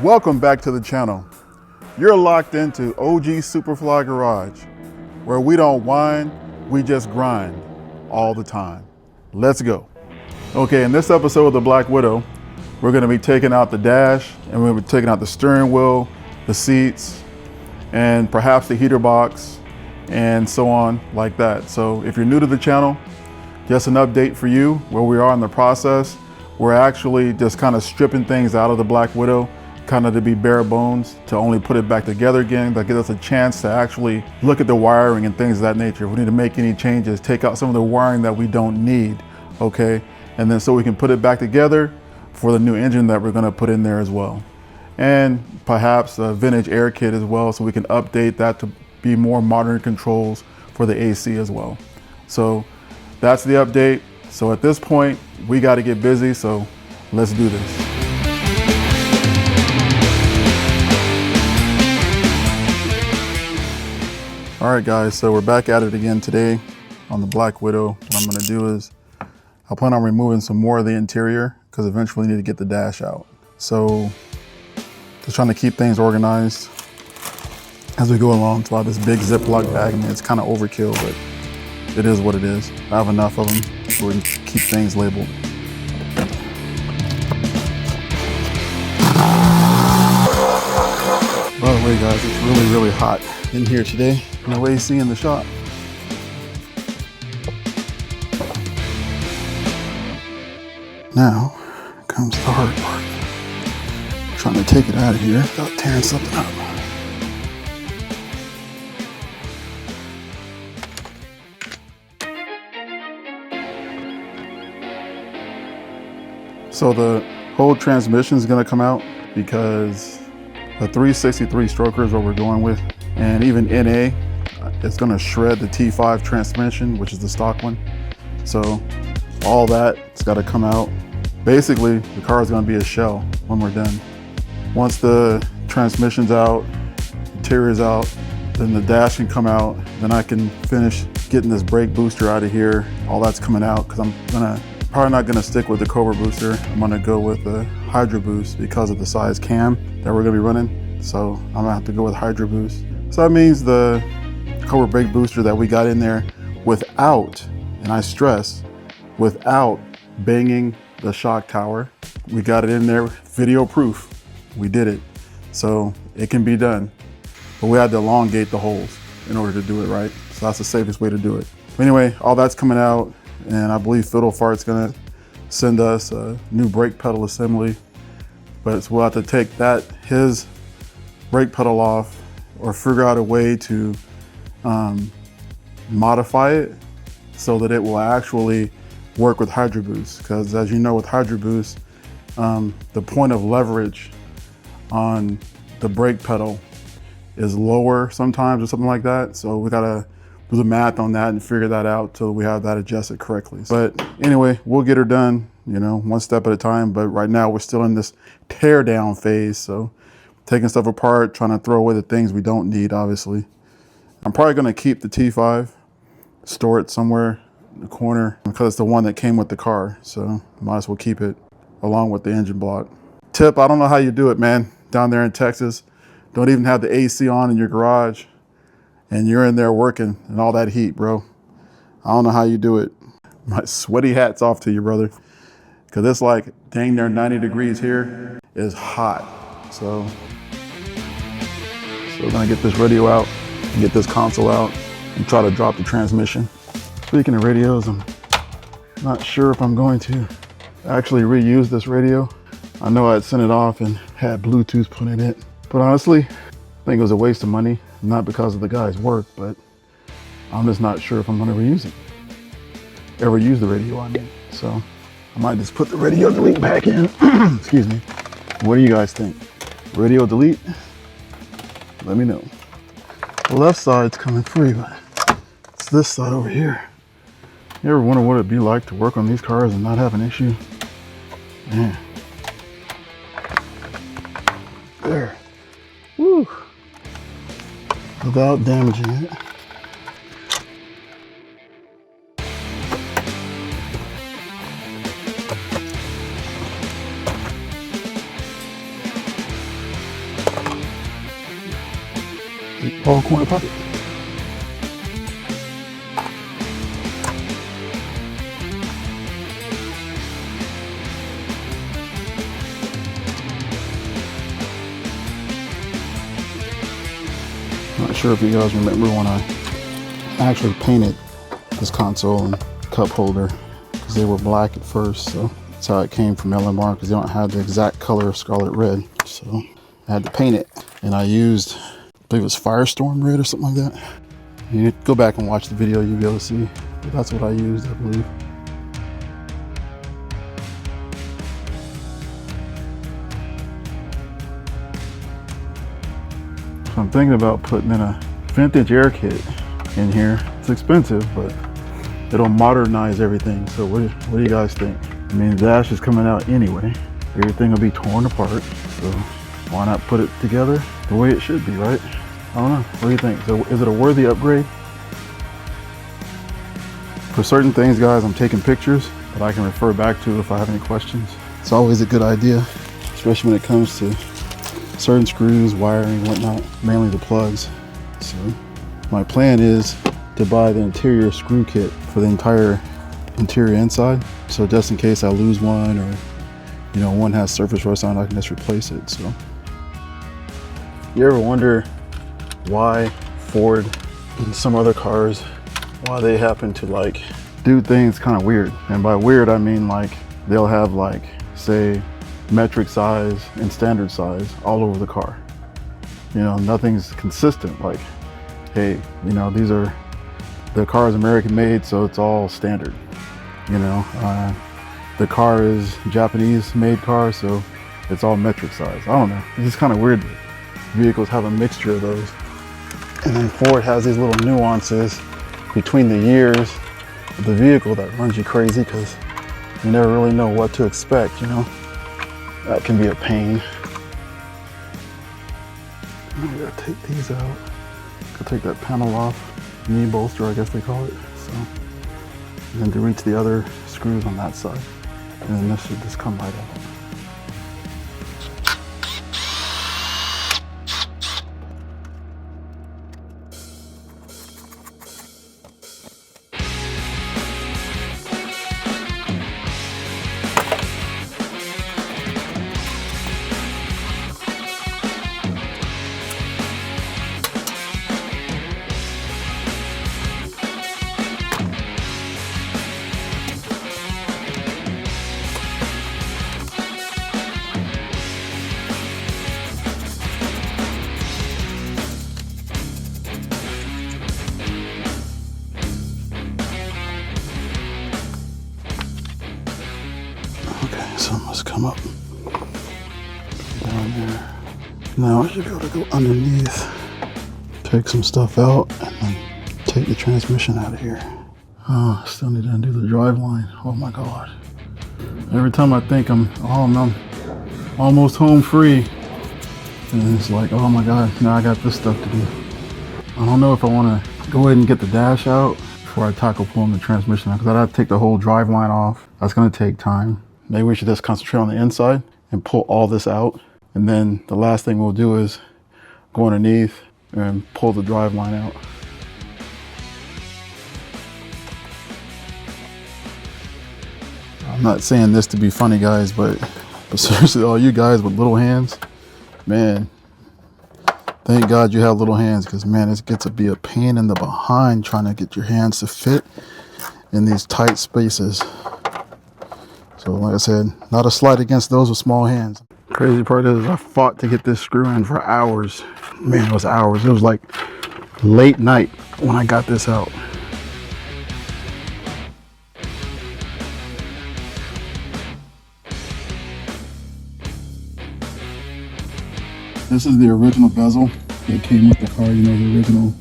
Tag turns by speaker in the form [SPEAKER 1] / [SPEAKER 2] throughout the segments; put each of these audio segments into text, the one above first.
[SPEAKER 1] Welcome back to the channel. You're locked into OG Superfly Garage, where we don't whine, we just grind all the time. Let's go. Okay, in this episode of the Black Widow, we're gonna be taking out the dash, and we're gonna be taking out the steering wheel, the seats, and perhaps the heater box, and so on like that. So if you're new to the channel, just an update for you where we are in the process. We're actually just kind of stripping things out of the Black Widow, kind of to be bare bones, to only put it back together again. That gives us a chance to actually look at the wiring and things of that nature. If we need to make any changes, take out some of the wiring that we don't need, okay? And then so we can put it back together for the new engine that we're gonna put in there as well. And perhaps a vintage air kit as well, so we can update that to be more modern controls for the AC as well. So that's the update. So at this point, we gotta get busy, so let's do this. All right guys, so we're back at it again today on the Black Widow. What I'm gonna do is, I plan on removing some more of the interior because eventually we need to get the dash out. So just trying to keep things organized as we go along. It's about this big Ziploc bag. I mean, it's kind of overkill, but it is what it is. I have enough of them so we can keep things labeled. By the way guys, it's really, really hot in here today. No AC in the shop. Now comes the hard part. Trying to take it out of here without tearing something up. So the whole transmission is going to come out because the 363 stroker is what we're going with. And even NA, it's going to shred the T5 transmission, which is the stock one. So all that's got to come out. Basically, the car is going to be a shell when we're done. Once the transmission's out, interior's out, then the dash can come out. Then I can finish getting this brake booster out of here. All that's coming out because I'm probably not gonna stick with the Cobra booster. I'm gonna go with the Hydro Boost because of the size cam that we're gonna be running. So I'm gonna have to go with Hydro Boost. So that means the Cobra brake booster that we got in there without, and I stress, without banging the shock tower. We got it in there, video proof. We did it. So it can be done. But we had to elongate the holes in order to do it right. So that's the safest way to do it. But anyway, all that's coming out. And I believe Fiddle Fart's gonna send us a new brake pedal assembly. But we'll have to take his brake pedal off or figure out a way to modify it so that it will actually work with Hydro Boost. Because as you know, with Hydro Boost, the point of leverage on the brake pedal is lower sometimes or something like that. So we gotta do the math on that and figure that out till we have that adjusted correctly. But anyway, we'll get her done, you know, one step at a time. But right now we're still in this tear down phase. So taking stuff apart, trying to throw away the things we don't need, obviously. I'm probably gonna keep the T5, store it somewhere in the corner because it's the one that came with the car. So might as well keep it along with the engine block. Tip, I don't know how you do it, man. Down there in Texas, don't even have the AC on in your garage. And you're in there working and all that heat, bro. I don't know how you do it. My sweaty hat's off to you, brother. Cause it's like dang near 90 degrees here. It's hot. So we're gonna get this radio out and get this console out and try to drop the transmission. Speaking of radios, I'm not sure if I'm going to actually reuse this radio. I know I had sent it off and had Bluetooth put in it, but honestly, I think it was a waste of money. Not because of the guy's work, but I'm just not sure if I'm gonna reuse it. Ever use the radio on it. So I might just put the radio delete back in. Excuse me. What do you guys think? Radio delete? Let me know. The left side's coming free, but it's this side over here. You ever wonder what it'd be like to work on these cars and not have an issue? Man. There. Woo. Without damaging it. all corner pocket. Not sure if you guys remember when I actually painted this console and cup holder, because they were black at first, so that's how it came from LMR, because they don't have the exact color of scarlet red. So I had to paint it, and I used, I believe it was Firestorm red or something like that. You go back and watch the video, you'll be able to see. But that's what I used, I believe. So I'm thinking about putting in a vintage air kit in here. It's expensive, but it'll modernize everything. So what do you guys think? I mean, the dash is coming out anyway. Everything will be torn apart. So why not put it together the way it should be, right? I don't know. What do you think? So is it a worthy upgrade? For certain things, guys, I'm taking pictures that I can refer back to if I have any questions. It's always a good idea, especially when it comes to certain screws, wiring, whatnot, mainly the plugs. So my plan is to buy the interior screw kit for the entire interior inside. So just in case I lose one, or you know, one has surface rust on it, I can just replace it. So you ever wonder why Ford and some other cars, why they happen to like do things kind of weird? And by weird, I mean like they'll have like, say, metric size and standard size all over the car. You know, nothing's consistent. Like, hey, you know, these are, the car is American made, so it's all standard. You know, the car is Japanese made car, so it's all metric size. I don't know, it's just kind of weird that vehicles have a mixture of those. And then Ford has these little nuances between the years of the vehicle that runs you crazy, because you never really know what to expect, you know. That can be a pain. I gotta take these out. Gotta take that panel off. Knee bolster, I guess they call it. So, and then to reach the other screws on that side. And then this should just come right out. Okay, so I must come up down there. Now I should be able to go underneath, take some stuff out, and then take the transmission out of here. Oh, I still need to undo the drive line. Oh my God. Every time I think I'm almost home free, and it's like, oh my God, now I got this stuff to do. I don't know if I want to go ahead and get the dash out before I tackle pulling the transmission out, because I'd have to take the whole drive line off. That's going to take time. Maybe we should just concentrate on the inside and pull all this out. And then the last thing we'll do is go underneath and pull the drive line out. I'm not saying this to be funny, guys, but seriously, all you guys with little hands, man, thank God you have little hands, because man, it gets to be a pain in the behind trying to get your hands to fit in these tight spaces. So like I said, not a slight against those with small hands. Crazy part is I fought to get this screw in for hours. Man, it was hours. It was like late night when I got this out. This is the original bezel that came with the car, you know, the original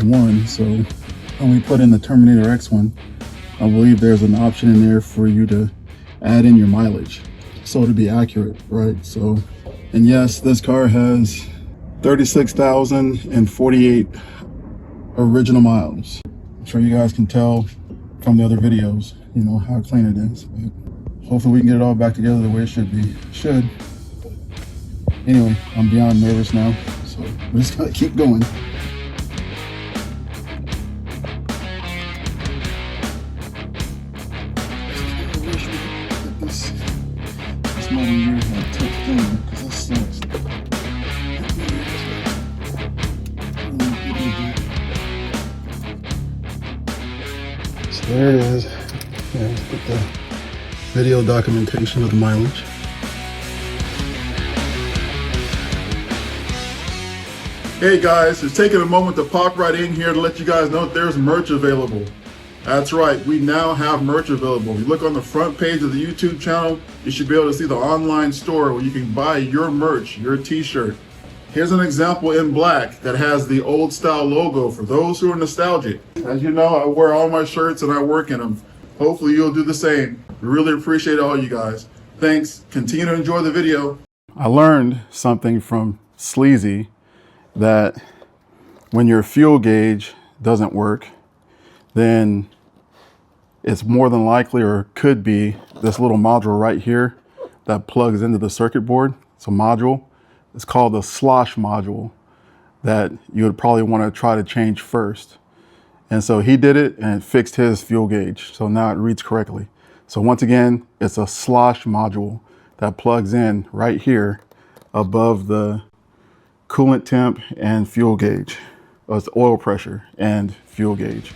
[SPEAKER 1] one. So when we put in the Terminator X one, I believe there's an option in there for you to add in your mileage, so to be accurate, right? So, and yes, this car has 36,048 original miles. I'm sure you guys can tell from the other videos, you know, how clean it is. But hopefully we can get it all back together the way it should be. Anyway, I'm beyond nervous now, so So we just gotta keep going. This model year had touched down because that sucks. So there it is. Yeah, let's put the video documentation of the mileage. Hey guys, just taking a moment to pop right in here to let you guys know that there's merch available. That's right, we now have merch available. If you look on the front page of the YouTube channel, you should be able to see the online store where you can buy your merch, your t-shirt. Here's an example in black that has the old style logo for those who are nostalgic. As you know, I wear all my shirts and I work in them. Hopefully you'll do the same. We really appreciate all you guys. Thanks, continue to enjoy the video. I learned something from Sleazy that when your fuel gauge doesn't work, then it's more than likely, or could be, this little module right here that plugs into the circuit board. It's a module. It's called the slosh module that you would probably want to try to change first. And so he did it and it fixed his fuel gauge. So now it reads correctly. So once again, it's a slosh module that plugs in right here above the coolant temp and fuel gauge. It's oil pressure and fuel gauge.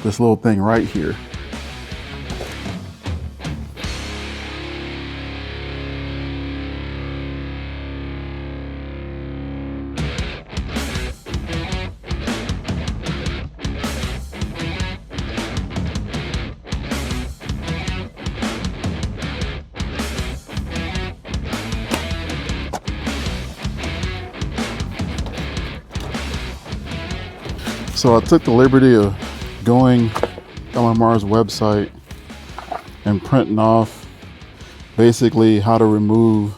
[SPEAKER 1] This little thing right here. So I took the liberty of going LMR's website and printing off basically how to remove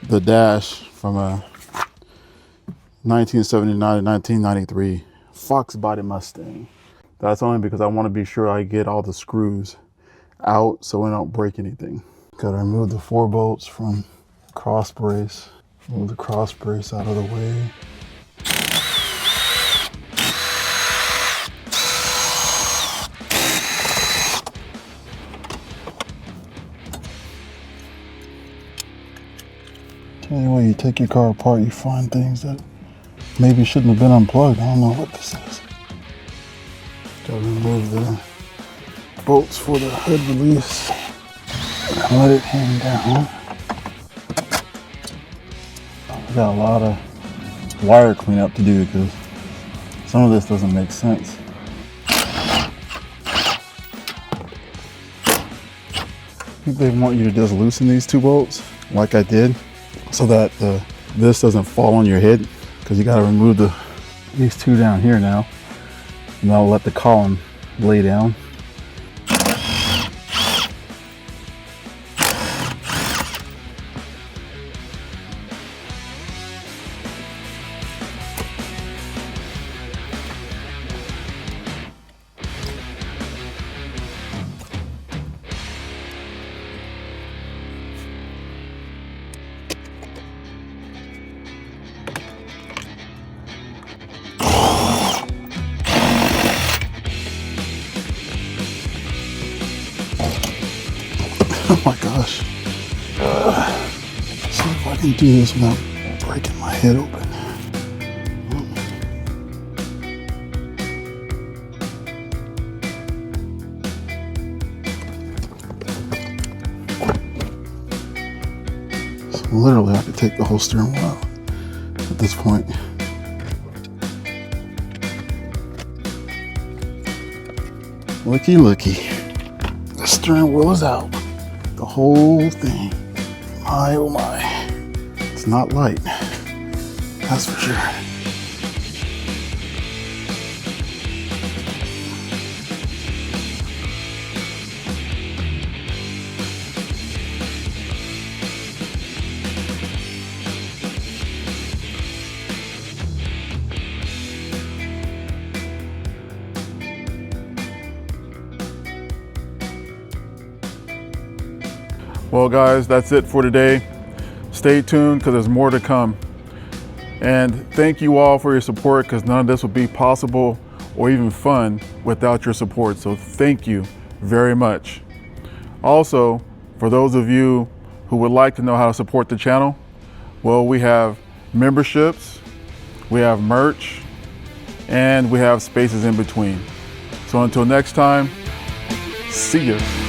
[SPEAKER 1] the dash from a 1979 to 1993 Foxbody Mustang. That's only because I want to be sure I get all the screws out so we don't break anything. Gotta remove the 4 bolts from cross brace. Move the cross brace out of the way. Anyway, you take your car apart, you find things that maybe shouldn't have been unplugged. I don't know what this is. Gotta remove the bolts for the hood release and let it hang down. We got a lot of wire cleanup to do because some of this doesn't make sense. I think they want you to just loosen these 2 bolts like I did, so that this doesn't fall on your head, because you got to remove these 2 down here now, and I'll let the column lay down. Oh my gosh. See if I can do this without breaking my head open. So literally I could take the whole steering wheel out at this point. Looky, looky. The steering wheel is out. The whole thing. My oh my. It's not light. That's for sure. Well guys, that's it for today. Stay tuned because there's more to come. And thank you all for your support, because none of this would be possible or even fun without your support. So thank you very much. Also, for those of you who would like to know how to support the channel, well, we have memberships, we have merch, and we have spaces in between. So until next time, see ya.